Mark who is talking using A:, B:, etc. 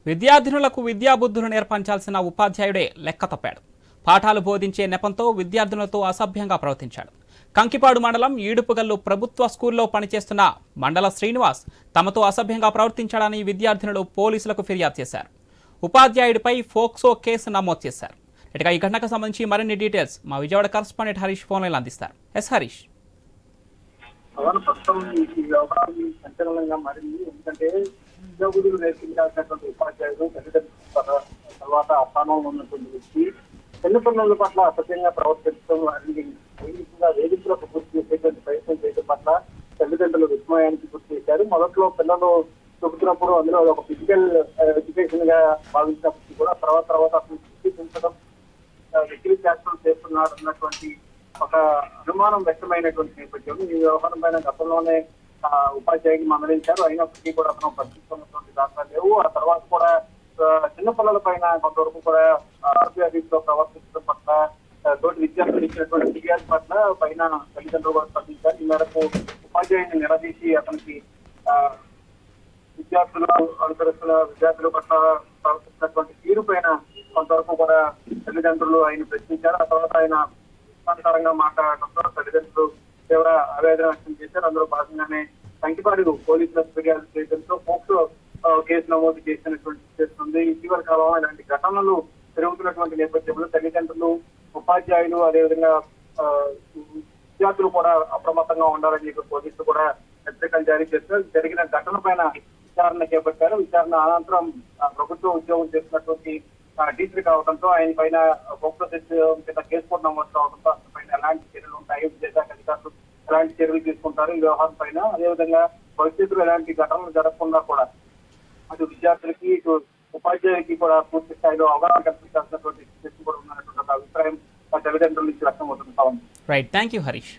A: విద్యార్థినులకు విద్యాబుద్ధులు నేర్పించాల్సిన ఉపాధ్యాయుడే లెక్క తప్పాడు. పాఠాలు బోధించే నెపంతో విద్యార్థులతో అసభ్యంగా ప్రవర్తించాడు. కంకిపాడు మండలం ఈడుపుగల్లు ప్రభుత్వ స్కూల్లో పనిచేస్తున్న మండల శ్రీనివాస్ తమతో అసభ్యంగా ప్రవర్తించాడని విద్యార్థినులు పోలీసులకు ఫిర్యాదు చేశారు. ఉపాధ్యాయుడిపై ఫోక్సో కేసు నమోదు చేశారు. ఇక ఈ ఘటనకు సంబంధించి మరిన్ని డీటెయిల్స్ మా Vijayawada correspondent Harish phone line అందిస్తారు. హరీష్.
B: సంచలనంగా మారింది. ఎందుకంటే ఉద్యోగులు నేర్పించాల్సినటువంటి ఉపాధ్యాయులు తల్లిదండ్రుల తర్వాత అస్థానంలో ఉన్నటువంటి వ్యక్తి చిన్నపిల్లల పట్ల అసభ్యంగా ప్రవర్తించడం, వారిని వేదికలకు పూర్తి చేసేటువంటి ప్రయత్నం చేయడం పట్ల తల్లిదండ్రులు విస్మయానికి గుర్తు చేశారు. మొదట్లో పిల్లలు చెబుతున్నప్పుడు అందులో ఒక ఫిజికల్ ఎడ్యుకేషన్ గా భావించినప్పటికీ కూడా తర్వాత అసలు శిక్షించడం, వ్యక్తులు చేష్టలు చేస్తున్నాడు అన్నటువంటి ఒక అనుమానం వ్యక్తమైనటువంటి నేపథ్యం. ఈ వ్యవహారం పైన గతంలోనే ఉపాధ్యాయుని మందలించారు. అయినప్పటికీ కూడా అతను పట్టించుకున్నటువంటి దాఖలా లేవు. ఆ తర్వాత కూడా చిన్నపిల్లల పైన కొంతవరకు కూడా ఆరోగ్య రీతిలో ప్రవర్తించడం పట్ల, తోటి విద్యార్థులు ఇచ్చినటువంటి ఫిర్యాదు పట్ల పైన తల్లిదండ్రులు కూడా స్పందించారు. ఈ మేరకు ఉపాధ్యాయుని నిలదీసి అతనికి విద్యార్థులు పట్ల ప్రవర్తించినటువంటి తీరు పైన కొంతవరకు కూడా తల్లిదండ్రులు ఆయన ప్రశ్నించారు. ఆ తర్వాత ఆయన ఇష్టానుసారంగా మాట్లాడటంతో తల్లిదండ్రులు తీవ్ర ఆవేదన వ్యక్తం చేశారు. అందులో భాగంగానే కంకిపాడు పోలీసులకు ఫిర్యాదు చేయడంతో పోక్సో కేసు నమోదు చేసినటువంటి చేస్తుంది. ఇటీవల కాలంలో ఇలాంటి ఘటనలు పెరుగుతున్నటువంటి నేపథ్యంలో తల్లిదండ్రులు, ఉపాధ్యాయులు, అదేవిధంగా విద్యార్థులు కూడా అప్రమత్తంగా ఉండాలని చెప్పి పోలీసులు కూడా హెచ్చరికలు జారీ చేస్తారు. జరిగిన ఘటన పైన విచారణ చేపట్టారు. విచారణ అనంతరం ప్రభుత్వ ఉద్యోగం చేస్తున్నటువంటి టీచర్ కావడంతో ఆయన పైన పోక్సో కింద కేసు కూడా నమోదు కావడంతో అతని పైన ఎలాంటి చర్యలు ఉంటాయి, విద్యాశాఖ అధికారులు ఎలాంటి చర్యలు తీసుకుంటారు ఈ వ్యవహారం పైన, అదేవిధంగా భవిష్యత్తులో ఎలాంటి ఘటనలు జరగకుండా కూడా అటు విద్యార్థులకి ఇటు ఉపాధ్యాయులకి కూడా పూర్తి స్థాయిలో అవగాహన కల్పించాల్సినటువంటి కూడా ఉన్నటువంటి అభిప్రాయం తల్లిదండ్రుల నుంచి వ్యక్తం అవుతుంది.
A: Right, thank you Harish.